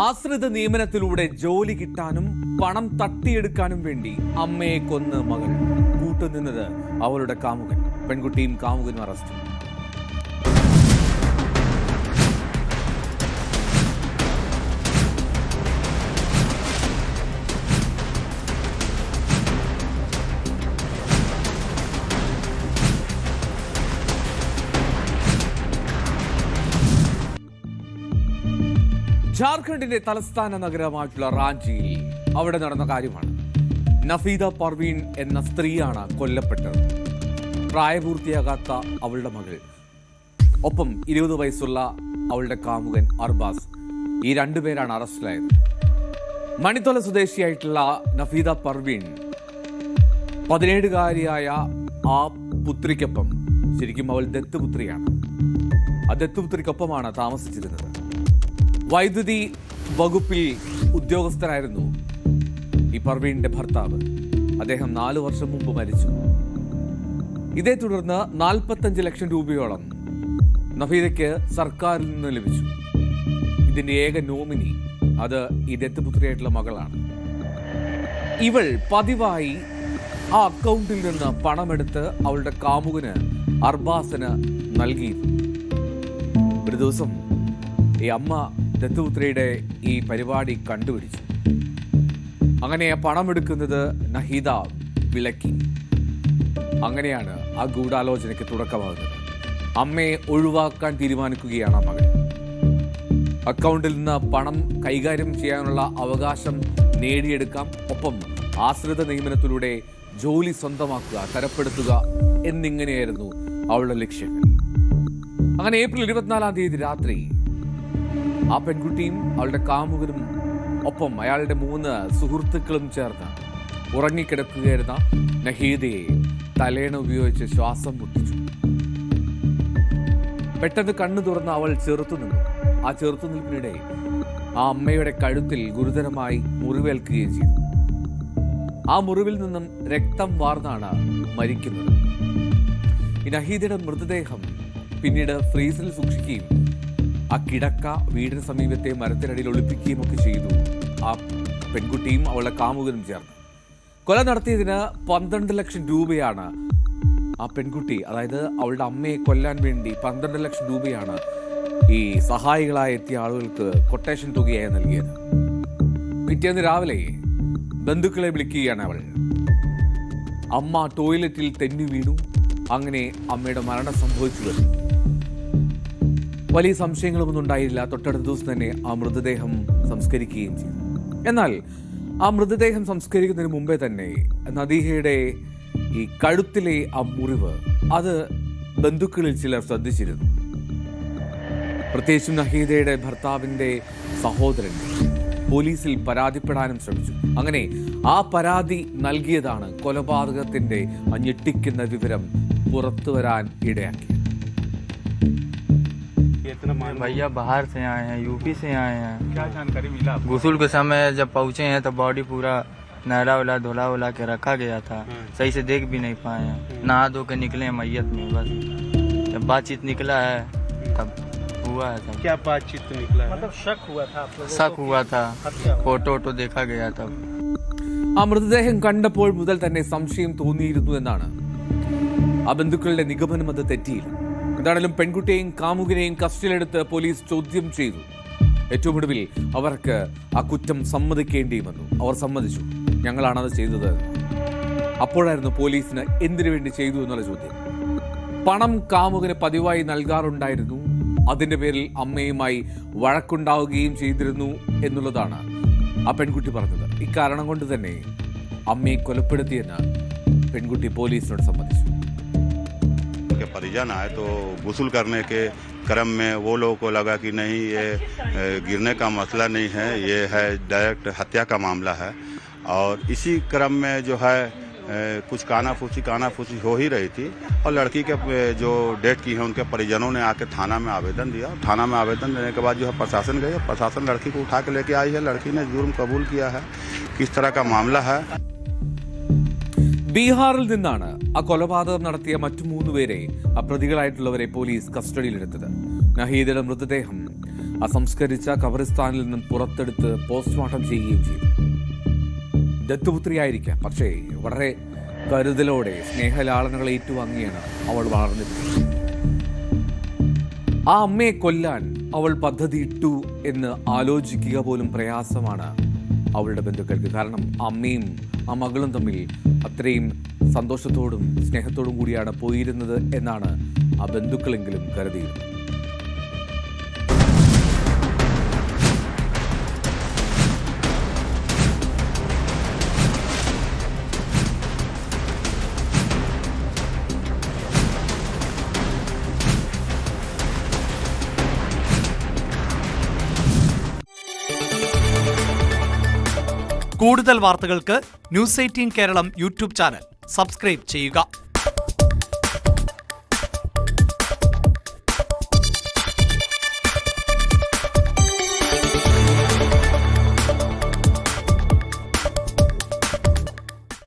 ആശ്രിത നിയമനത്തിലൂടെ ജോലി കിട്ടാനും പണം തട്ടിയെടുക്കാനും വേണ്ടി അമ്മയെ കൊന്ന് മകൾ കൂട്ടുനിന്നത് അവളുടെ കാമുകൻ. പെൺകുട്ടിയും കാമുകനും അറസ്റ്റ്. ജാർഖണ്ഡിന്റെ തലസ്ഥാന നഗരമായിട്ടുള്ള റാഞ്ചിയിൽ അവിടെ നടന്ന കാര്യമാണ്. നഫീദ പർവീൻ എന്ന സ്ത്രീയാണ് കൊല്ലപ്പെട്ടത്. പ്രായപൂർത്തിയാകാത്ത അവളുടെ മകൾ, ഒപ്പം 20 വയസ്സുള്ള അവളുടെ കാമുകൻ അർബാസ്, ഈ രണ്ടുപേരാണ് അറസ്റ്റിലായത്. മണിത്തോല സ്വദേശിയായിട്ടുള്ള നഫീദ പർവീൻ 17-കാരിയായ ആ പുത്രിക്കൊപ്പം, ശരിക്കും അവൾ ദത്തുപുത്രിയാണ്, ആ ദത്തുപുത്രിക്കൊപ്പമാണ് താമസിച്ചിരുന്നത്. വൈദ്യുതി വകുപ്പിൽ ഉദ്യോഗസ്ഥനായിരുന്നു ഈ പർവീണിന്റെ ഭർത്താവ്. അദ്ദേഹം 4 വർഷം മുമ്പ് മരിച്ചു. ഇതേ തുടർന്ന് 45 ലക്ഷം രൂപയോളം നഫീദയ്ക്ക് സർക്കാരിൽ നിന്ന് ലഭിച്ചു. ഇതിന്റെ ഏക നോമിനി അത് ഈ ദത്തുപുത്രിയായിട്ടുള്ള മകളാണ്. ഇവൾ പതിവായി ആ അക്കൗണ്ടിൽ നിന്ന് പണമെടുത്ത് അവളുടെ കാമുകന് അർബാസിന് നൽകിയിരുന്നു. ഒരു ദിവസം ഈ അമ്മ ദത്തുപുത്രിയുടെ ഈ പരിപാടി കണ്ടുപിടിച്ചു. അങ്ങനെ പണമെടുക്കുന്നത് നഹീദ വിലക്കി. അങ്ങനെയാണ് ആ ഗൂഢാലോചനയ്ക്ക് തുടക്കമാകുന്നത്. അമ്മയെ ഒഴിവാക്കാൻ തീരുമാനിക്കുകയാണ് ആ മകൾ. അക്കൗണ്ടിൽ നിന്ന് പണം കൈകാര്യം ചെയ്യാനുള്ള അവകാശം നേടിയെടുക്കാം, ഒപ്പം ആശ്രിത നിയമനത്തിലൂടെ ജോലി സ്വന്തമാക്കുക, തരപ്പെടുത്തുക എന്നിങ്ങനെയായിരുന്നു അവളുടെ ലക്ഷ്യങ്ങൾ. അങ്ങനെ ഏപ്രിൽ 24-ാം തീയതി രാത്രി ആ പെൺകുട്ടിയും അവളുടെ കാമുകനും ഒപ്പം അയാളുടെ 3 സുഹൃത്തുക്കളും ചേർന്ന് ഉറങ്ങിക്കിടക്കുകയായിരുന്ന നഹീദയെ തലേണ ഉപയോഗിച്ച് ശ്വാസം മുട്ടിച്ചു. പെട്ടെന്ന് കണ്ണു തുറന്ന് അവൾ ചെറുത്തുനിന്നു. ആ ചെറുത്തുനിൽപ്പിനിടെ ആ അമ്മയുടെ കഴുത്തിൽ ഗുരുതരമായി മുറിവേൽക്കുകയും ചെയ്തു. ആ മുറിവിൽ നിന്നും രക്തം വാർന്നാണ് മരിക്കുന്നത്. ഈ നഹീദയുടെ മൃതദേഹം പിന്നീട് ഫ്രീസറിൽ സൂക്ഷിക്കുകയും ആ കിടക്ക വീടിന് സമീപത്തെ മരത്തിനടിയിൽ ഒളിപ്പിക്കുകയും ഒക്കെ ചെയ്തു ആ പെൺകുട്ടിയും അവളുടെ കാമുകനും ചേർന്ന്. കൊല നടത്തിയതിന് 12 ലക്ഷം രൂപയാണ് ആ പെൺകുട്ടി, അതായത് അവളുടെ അമ്മയെ കൊല്ലാൻ വേണ്ടി 12 ലക്ഷം രൂപയാണ് ഈ സഹായികളായി എത്തിയ ആളുകൾക്ക് കൊട്ടേഷൻ തുകയായി നൽകിയത്. പിറ്റേന്ന് രാവിലെ ബന്ധുക്കളെ വിളിക്കുകയാണ് അവൾ. അമ്മ ടോയ്ലറ്റിൽ തെന്നി വീണു. അങ്ങനെ അമ്മയുടെ മരണം സംഭവിച്ചു. വലിയ സംശയങ്ങളൊന്നും ഉണ്ടായില്ല. തൊട്ടടുത്ത ദിവസം തന്നെ ആ മൃതദേഹം സംസ്കരിക്കുകയും ചെയ്തു. എന്നാൽ ആ മൃതദേഹം സംസ്കരിക്കുന്നതിന് മുമ്പേ തന്നെ നദീഹയുടെ ഈ കഴുത്തിലെ ആ മുറിവ് അത് ബന്ധുക്കളിൽ ചിലർ ശ്രദ്ധിച്ചിരുന്നു. പ്രത്യേകിച്ചും നഹീദയുടെ ഭർത്താവിന്റെ സഹോദരൻ പോലീസിൽ പരാതിപ്പെടാനും ശ്രമിച്ചു. അങ്ങനെ ആ പരാതി നൽകിയതാണ് കൊലപാതകത്തിന്റെ ഞെട്ടിക്കുന്ന വിവരം പുറത്തു വരാൻ ഇടയാക്കി. भैया बाहर से आए हैं, यूपी से आए हैं। क्या जानकारी मिला? गुस्ल के समय जब पहुंचे हैं तो बॉडी पूरा नहला वला धोला वला के रखा गया था। सही से देख भी नहीं पाए हैं। नहा धो के निकले हैं मैयत में। बस जब बातचीत निकला है तब हुआ है। तब क्या बातचीत निकला है? मतलब शक हुआ था आप लोगों को? शक हुआ था, फोटो वोटो देखा गया तब। ആ മൃതദേഹം കണ്ടപ്പോൾ മുതൽ തന്നെ സംശയം തോന്നിയിരുന്നു എന്നാണ് ആ ബന്ധുക്കളുടെ നിഗമനം. അത് തെറ്റിയില്ല. എന്താണെങ്കിലും പെൺകുട്ടിയെയും കാമുകനെയും കസ്റ്റഡിയിലെടുത്ത് പോലീസ് ചോദ്യം ചെയ്തു. ഏറ്റവും ഒടുവിൽ അവർക്ക് ആ കുറ്റം സമ്മതിക്കേണ്ടി വന്നു. അവർ സമ്മതിച്ചു, ഞങ്ങളാണത് ചെയ്തത്. അപ്പോഴായിരുന്നു പോലീസിന് എന്തിനു വേണ്ടി ചെയ്തു എന്നുള്ള ചോദ്യം. പണം കാമുകന് പതിവായി നൽകാറുണ്ടായിരുന്നു. അതിന്റെ പേരിൽ അമ്മയുമായി വഴക്കുണ്ടാവുകയും ചെയ്തിരുന്നു എന്നുള്ളതാണ് ആ പെൺകുട്ടി പറഞ്ഞത്. ഇക്കാരണം കൊണ്ട് തന്നെ അമ്മയെ കൊലപ്പെടുത്തിയെന്ന് പെൺകുട്ടി പോലീസിനോട് സമ്മതിച്ചു. परिजन आए तो गुस्ल करने के क्रम में वो लोगों को लगा कि नहीं ये गिरने का मसला नहीं है, ये है डायरेक्ट हत्या का मामला है। और इसी क्रम में जो है कुछ कानाफूसी हो ही रही थी और लड़की के जो डेट की है उनके परिजनों ने आके थाना में आवेदन दिया। थाना में आवेदन देने के बाद जो है प्रशासन गई। प्रशासन लड़की को उठा के लेके आई है। लड़की ने जुर्म कबूल किया है। किस तरह का मामला है? ബീഹാറിൽ നിന്നാണ് ആ കൊലപാതകം നടത്തിയ മറ്റു 3 പേരെ, പ്രതികളായിട്ടുള്ളവരെ പോലീസ് കസ്റ്റഡിയിലെടുത്തത്. നഹീദയുടെ മൃതദേഹം അസംസ്കരിച്ച ഖബറിസ്ഥാനിൽ നിന്നും പുറത്തെടുത്ത് പോസ്റ്റ്മോർട്ടം ചെയ്യുകയും ചെയ്തു. ദത്തുപുത്രിയായിരിക്കാം, പക്ഷേ വളരെ കരുതലോടെ സ്നേഹലാളനകൾ ഏറ്റുവാങ്ങിയാണ് അവൾ വളർന്നിരുന്നത്. ആ അമ്മയെ കൊല്ലാൻ അവൾ പദ്ധതിയിട്ടു എന്ന് ആലോചിക്കുക പോലും പ്രയാസമാണ് അവളുടെ ബന്ധുക്കൾക്ക്. കാരണം അമ്മയും ആ മകളും തമ്മിൽ അത്രയും സന്തോഷത്തോടും സ്നേഹത്തോടും കൂടിയാണ് പോയിരുന്നത് എന്നാണ് ആ ബന്ധുക്കളെങ്കിലും കരുതിയിരുന്നത്. കൂടുതൽ വാർത്തകൾക്ക് news 18 Keralam YouTube channel subscribe ചെയ്യുക.